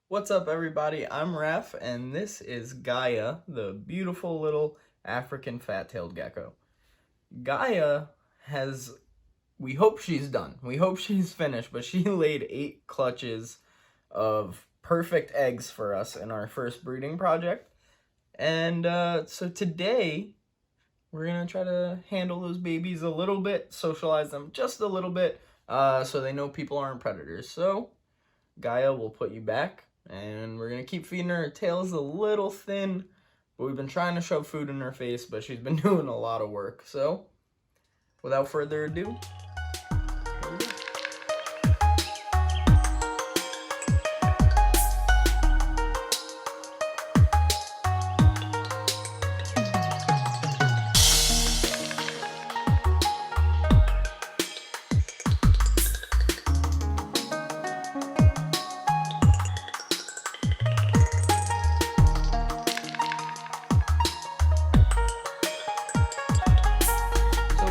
What's up, everybody? I'm Raph, and this is Gaia, the beautiful little African Fat Tailed Gecko. Gaia has, we hope she's done. We hope she's finished, but she laid 8 clutches of perfect eggs for us in our first breeding project. And so today, we're going to try to handle those babies a little bit, socialize them just a little bit, so they know people aren't predators. So, Gaia will put you back, and we're going to keep feeding her. Her tail's a little thin, but we've been trying to shove food in her face, but she's been doing a lot of work. So, without further ado, here we go.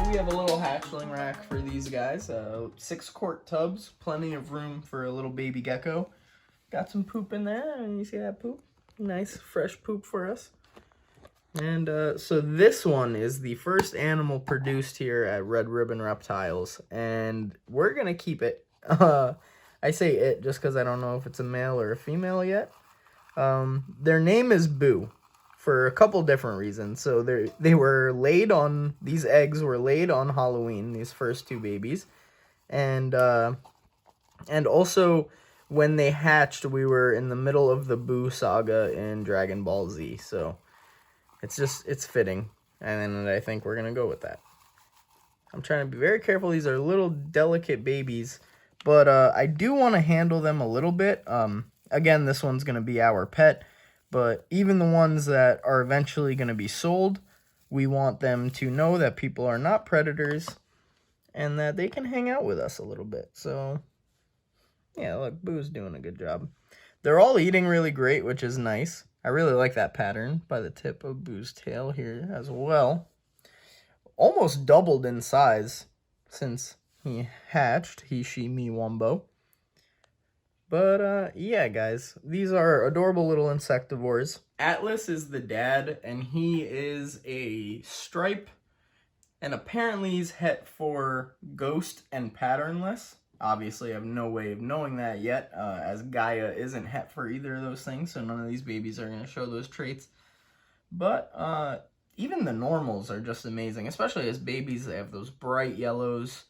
We have a little hatchling rack for these guys. 6-quart tubs, plenty of room for a little baby gecko. Got some poop in there, and you see that poop? Nice, fresh poop for us. And so this one is the first animal produced here at Red Ribbon Reptiles, and we're gonna keep it. I say it just because I don't know if it's a male or a female yet. Their name is Boo, for a couple different reasons. So they were laid on, these eggs were laid on Halloween, these first 2 babies. And also when they hatched, we were in the middle of the Boo saga in Dragon Ball Z. So it's fitting. And I think we're going to go with that. I'm trying to be very careful. These are little delicate babies, but I do want to handle them a little bit. Again, this one's going to be our pet. But even the ones that are eventually going to be sold, we want them to know that people are not predators and that they can hang out with us a little bit. So, yeah, look, Boo's doing a good job. They're all eating really great, which is nice. I really like that pattern by the tip of Boo's tail here as well. Almost doubled in size since he hatched, he, she, me, wombo. But, yeah, guys, these are adorable little insectivores. Atlas is the dad, and he is a stripe, and apparently he's het for ghost and patternless. Obviously, I have no way of knowing that yet, as Gaia isn't het for either of those things, so none of these babies are going to show those traits. But, even the normals are just amazing, especially as babies. They have those bright yellows,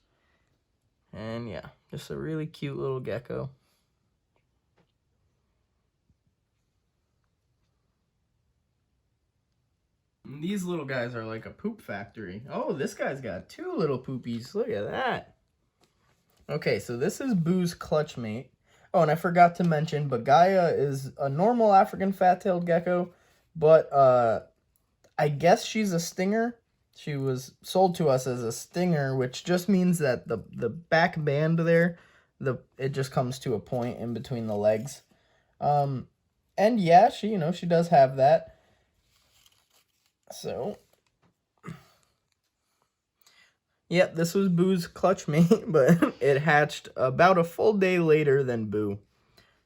and yeah, just a really cute little gecko. These little guys are like a poop factory. Oh, this guy's got 2 little poopies. Look at that. Okay, so this is Boo's clutch mate. Oh, and I forgot to mention, but Gaia is a normal African fat-tailed gecko, but I guess she's a stinger. She was sold to us as a stinger, which just means that the back band there, it just comes to a point in between the legs. And yeah, she does have that. So, yeah, this was Boo's clutch mate, but it hatched about a full day later than Boo.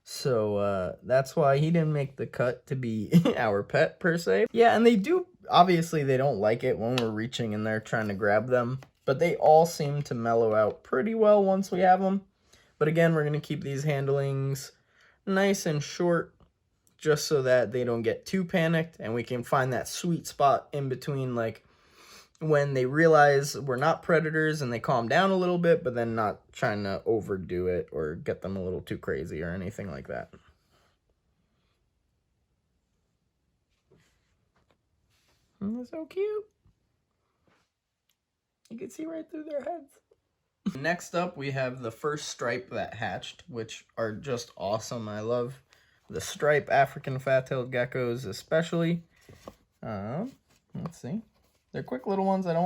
So, that's why he didn't make the cut to be our pet, per se. Yeah, and they do, obviously, they don't like it when we're reaching in there trying to grab them. But they all seem to mellow out pretty well once we have them. But again, we're going to keep these handlings nice and short, just so that they don't get too panicked, and we can find that sweet spot in between, like, when they realize we're not predators and they calm down a little bit, but then not trying to overdo it or get them a little too crazy or anything like that. And they're so cute. You can see right through their heads. Next up, we have the first stripe that hatched, which are just awesome. I love the stripe African fat-tailed geckos especially. Let's see. They're quick little ones. I don't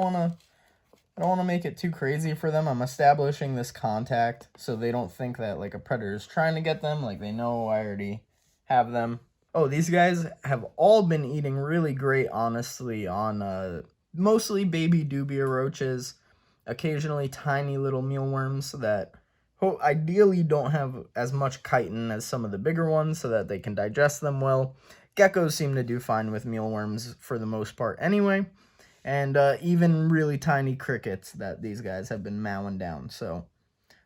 want to make it too crazy for them. I'm establishing this contact so they don't think that like a predator is trying to get them. Like they know I already have them. Oh, these guys have all been eating really great, honestly, on mostly baby dubia roaches, occasionally tiny little mealworms that ideally don't have as much chitin as some of the bigger ones so that they can digest them well. Geckos seem to do fine with mealworms for the most part anyway. And even really tiny crickets that these guys have been mowing down. So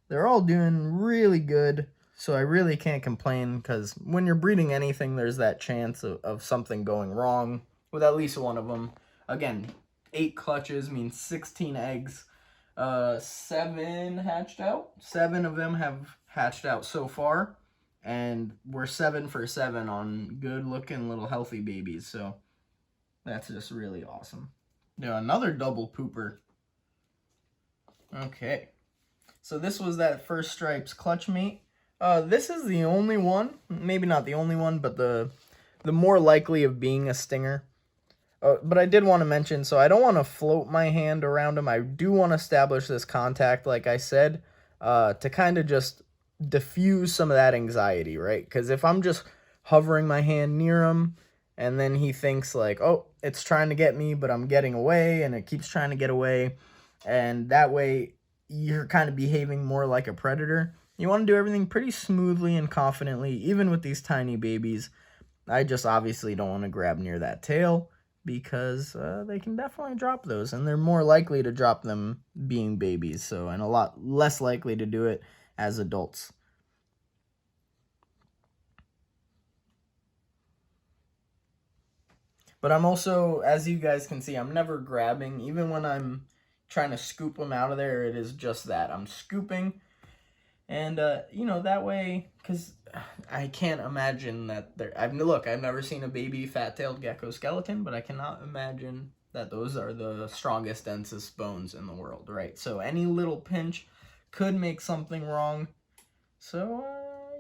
they're all doing really good. So I really can't complain, because when you're breeding anything, there's that chance of something going wrong with at least one of them. Again, 8 clutches means 16 eggs. 7 hatched out. 7 of them have hatched out so far. And we're 7 for 7 on good looking little healthy babies. So that's just really awesome. Now another double pooper. Okay. So this was that first Stripes clutch mate. This is the only one, maybe not the only one, but the more likely of being a stinger. But I did want to mention, so I don't want to float my hand around him. I do want to establish this contact, like I said, to kind of just diffuse some of that anxiety, right? Because if I'm just hovering my hand near him, and then he thinks like, oh, it's trying to get me, but I'm getting away, and it keeps trying to get away, and that way you're kind of behaving more like a predator. You want to do everything pretty smoothly and confidently, even with these tiny babies. I just obviously don't want to grab near that tail, because they can definitely drop those, and they're more likely to drop them being babies, so, and a lot less likely to do it as adults. But I'm also, as you guys can see, I'm never grabbing. Even when I'm trying to scoop them out of there, it is just that. I'm scooping. And, you know, that way, because I can't imagine that look, I've never seen a baby fat-tailed gecko skeleton, but I cannot imagine that those are the strongest, densest bones in the world, right? So any little pinch could make something wrong. So,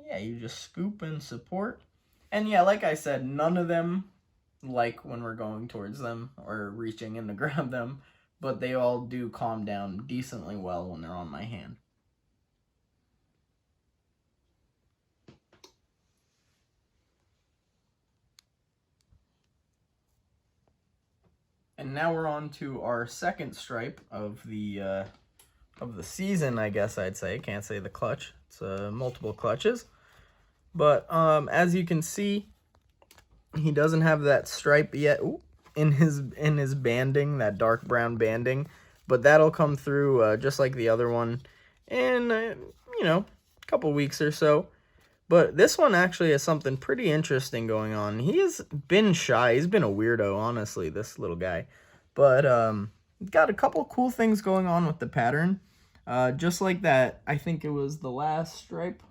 yeah, you just scoop and support. And, yeah, like I said, none of them like when we're going towards them or reaching in to grab them, but they all do calm down decently well when they're on my hand. And now we're on to our second stripe of the season, I guess I'd say. Can't say the clutch. It's multiple clutches. But as you can see, he doesn't have that stripe yet in his banding, that dark brown banding. But that'll come through just like the other one in, you know, a couple weeks or so. But this one actually has something pretty interesting going on. He has been shy. He's been a weirdo, honestly, this little guy. But got a couple cool things going on with the pattern. Just like that, I think it was the last stripe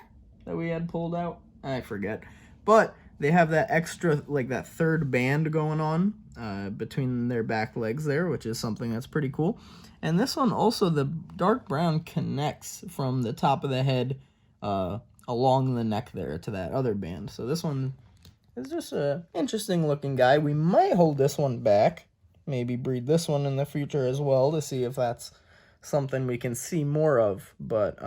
that we had pulled out. I forget. But they have that extra, like that third band going on between their back legs there, which is something that's pretty cool. And this one also, the dark brown connects from the top of the head along the neck there to that other band. So this one is just a interesting looking guy. We might hold this one back, maybe breed this one in the future as well to see if that's something we can see more of. But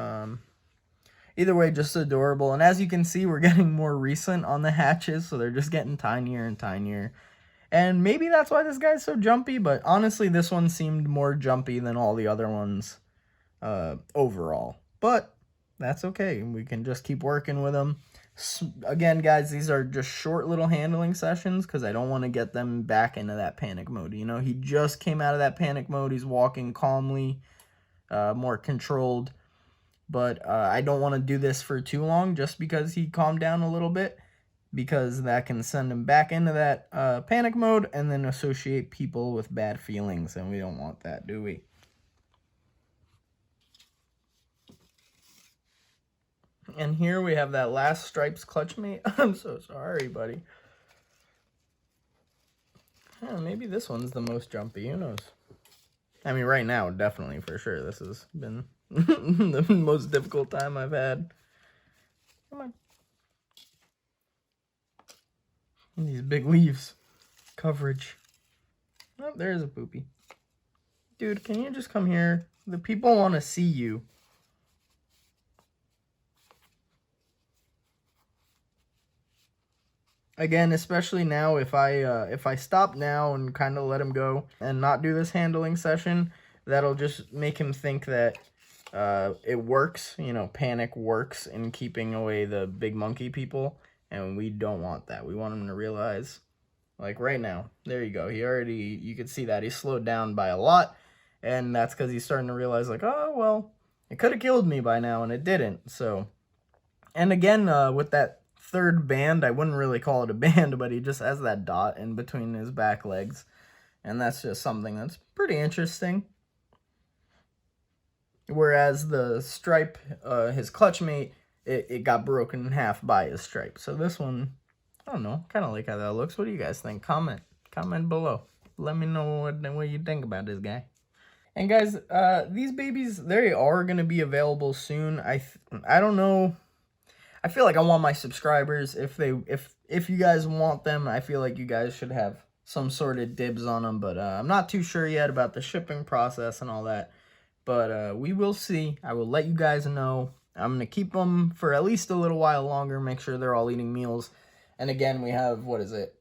either way, just adorable. And as you can see, we're getting more recent on the hatches, so they're just getting tinier and tinier. And maybe that's why this guy's so jumpy, but honestly, this one seemed more jumpy than all the other ones overall. But that's okay. We can just keep working with them. Again, guys, these are just short little handling sessions because I don't want to get them back into that panic mode. You know, he just came out of that panic mode. He's walking calmly, more controlled. But I don't want to do this for too long just because he calmed down a little bit, because that can send him back into that panic mode and then associate people with bad feelings, and we don't want that, do we? And here we have that last Stripes clutch mate. I'm so sorry, buddy. Maybe this one's the most jumpy, who knows? I mean, right now, definitely, for sure. This has been the most difficult time I've had. Come on. And these big leaves. Coverage. Oh, there's a poopy. Dude, can you just come here? The people want to see you. Again, especially now, if I stop now and kind of let him go and not do this handling session, that'll just make him think that It works, you know, panic works in keeping away the big monkey people, and we don't want that. We want him to realize, like right now, there you go. You could see that he slowed down by a lot, and that's because he's starting to realize, like, oh, well, it could have killed me by now, and it didn't. So, and again, with that third band, I wouldn't really call it a band, but he just has that dot in between his back legs, and that's just something that's pretty interesting. Whereas the stripe, his clutch mate, it got broken in half by his stripe. So this one, I don't know, kind of like how that looks. What do you guys think? Comment below. Let me know what you think about this guy. And guys, these babies, they are gonna be available soon. I don't know. I feel like I want my subscribers, if you guys want them, I feel like you guys should have some sort of dibs on them. But I'm not too sure yet about the shipping process and all that. But we will see. I will let you guys know. I'm going to keep them for at least a little while longer, make sure they're all eating meals. And again, we have, what is it?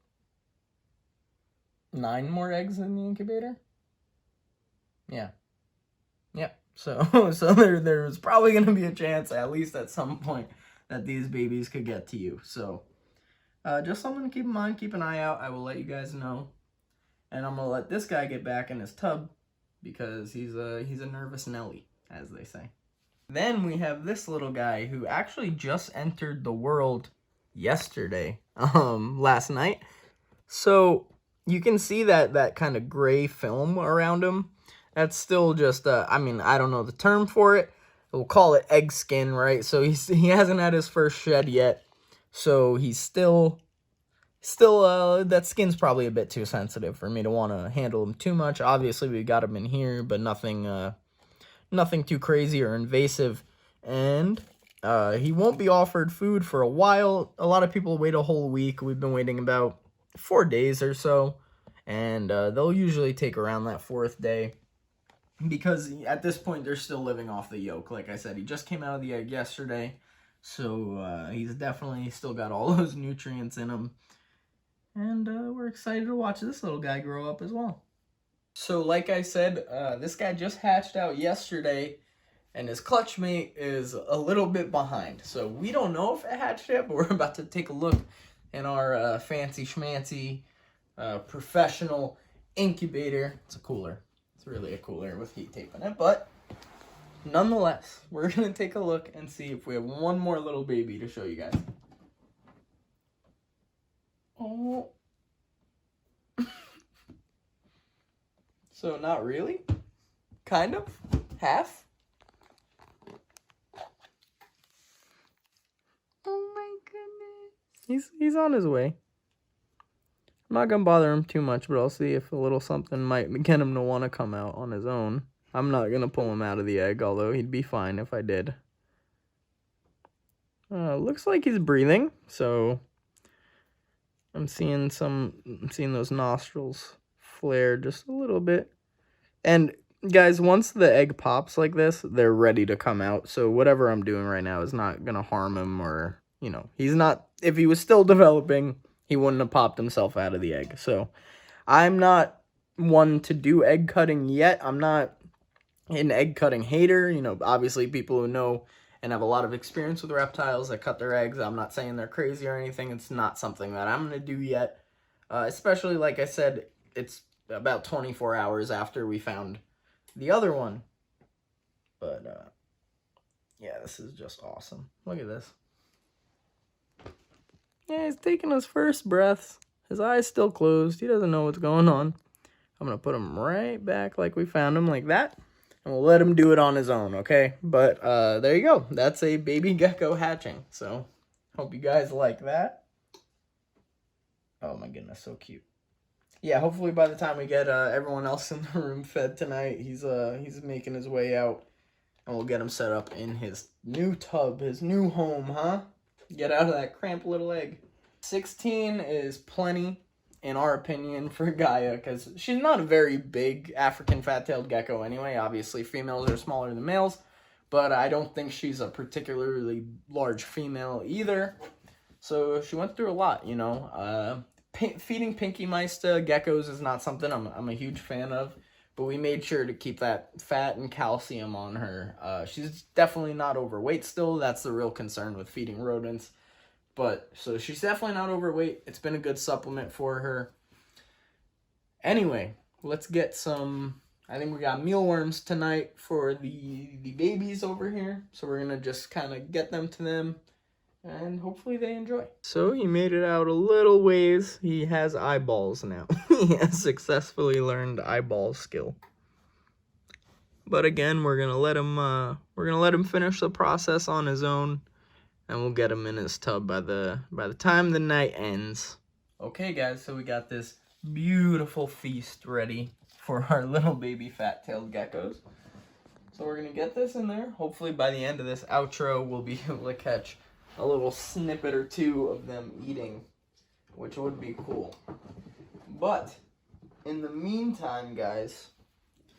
9 more eggs in the incubator? Yeah. Yep. So there's probably going to be a chance, at least at some point, that these babies could get to you. So just something to keep in mind, keep an eye out. I will let you guys know. And I'm going to let this guy get back in his tub, because he's a nervous Nelly, as they say. Then we have this little guy who actually just entered the world yesterday, last night. So you can see that kind of gray film around him. That's still just, I mean, I don't know the term for it. We'll call it egg skin, right? So he hasn't had his first shed yet. So he's still that skin's probably a bit too sensitive for me to want to handle him too much. Obviously, we got him in here, but nothing too crazy or invasive. And he won't be offered food for a while. A lot of people wait a whole week. We've been waiting about 4 days or so, and they'll usually take around that 4th day, because at this point they're still living off the yolk. Like I said, he just came out of the egg yesterday, so he's definitely still got all those nutrients in him. And we're excited to watch this little guy grow up as well. So like I said, this guy just hatched out yesterday, and his clutch mate is a little bit behind. So we don't know if it hatched yet, but we're about to take a look in our fancy schmancy professional incubator. It's a cooler. It's really a cooler with heat tape in it. But nonetheless, we're going to take a look and see if we have one more little baby to show you guys. Oh. So not really? Kind of? Half? Oh my goodness. He's on his way. I'm not gonna bother him too much, but I'll see if a little something might get him to want to come out on his own. I'm not gonna pull him out of the egg, although he'd be fine if I did. Looks like he's breathing, so I'm seeing those nostrils flare just a little bit. And guys, once the egg pops like this, they're ready to come out. So whatever I'm doing right now is not gonna harm him, or, you know, he's not, if he was still developing, he wouldn't have popped himself out of the egg. So I'm not one to do egg cutting yet. I'm not an egg cutting hater. You know, obviously people who know and have a lot of experience with reptiles that cut their eggs, I'm not saying they're crazy or anything. It's not something that I'm going to do yet. Especially, like I said, it's about 24 hours after we found the other one. But, yeah, this is just awesome. Look at this. Yeah, he's taking his first breaths. His eyes still closed. He doesn't know what's going on. I'm going to put him right back like we found him, like that. And we'll let him do it on his own, okay? But there you go. That's a baby gecko hatching. So, hope you guys like that. Oh my goodness, so cute. Yeah, hopefully by the time we get everyone else in the room fed tonight, he's making his way out. And we'll get him set up in his new tub, his new home, huh? Get out of that cramped little egg. 16 is plenty, in our opinion, for Gaia, because she's not a very big African Fat Tailed Gecko anyway. Obviously, females are smaller than males, but I don't think she's a particularly large female either. So she went through a lot, you know. Feeding pinky mice to geckos is not something I'm a huge fan of, But we made sure to keep that fat and calcium on her. She's definitely not overweight still. That's the real concern with feeding rodents. But, so she's definitely not overweight. It's been a good supplement for her. Anyway, let's get some... I think we got mealworms tonight for the babies over here. So we're going to just kind of get them to them. And hopefully they enjoy. So he made it out a little ways. He has eyeballs now. He has successfully learned eyeball skill. But again, we're gonna let him finish the process on his own, and we'll get him in his tub by the time the night ends. Okay, guys, so we got this beautiful feast ready for our little baby fat-tailed geckos. So we're gonna get this in there. Hopefully by the end of this outro, we'll be able to catch a little snippet or two of them eating, which would be cool. But in the meantime, guys,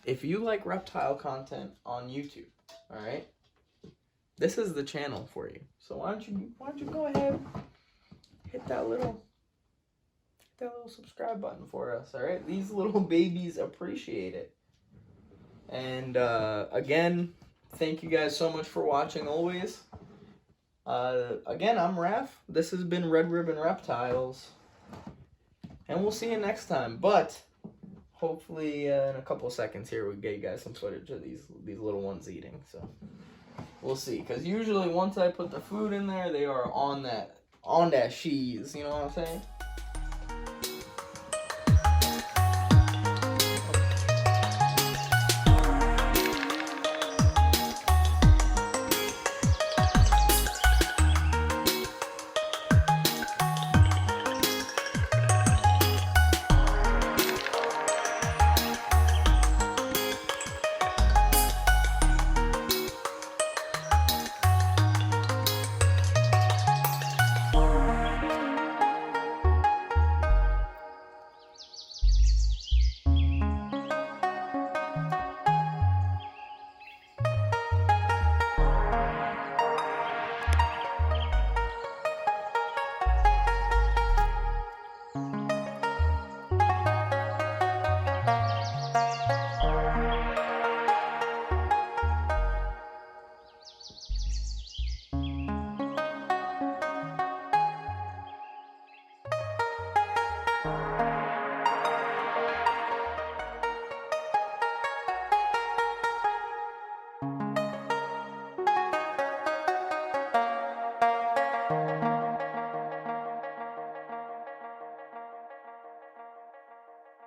if you like reptile content on YouTube, all right, this is the channel for you. So why don't you go ahead, hit that little subscribe button for us, all right? These little babies appreciate it. And again, thank you guys so much for watching always. Again, I'm Raph. This has been Red Ribbon Reptiles. And we'll see you next time. But hopefully in a couple of seconds here we'll get you guys some footage of these little ones eating. So we'll see. Because usually once I put the food in there, they are on that cheese. You know what I'm saying?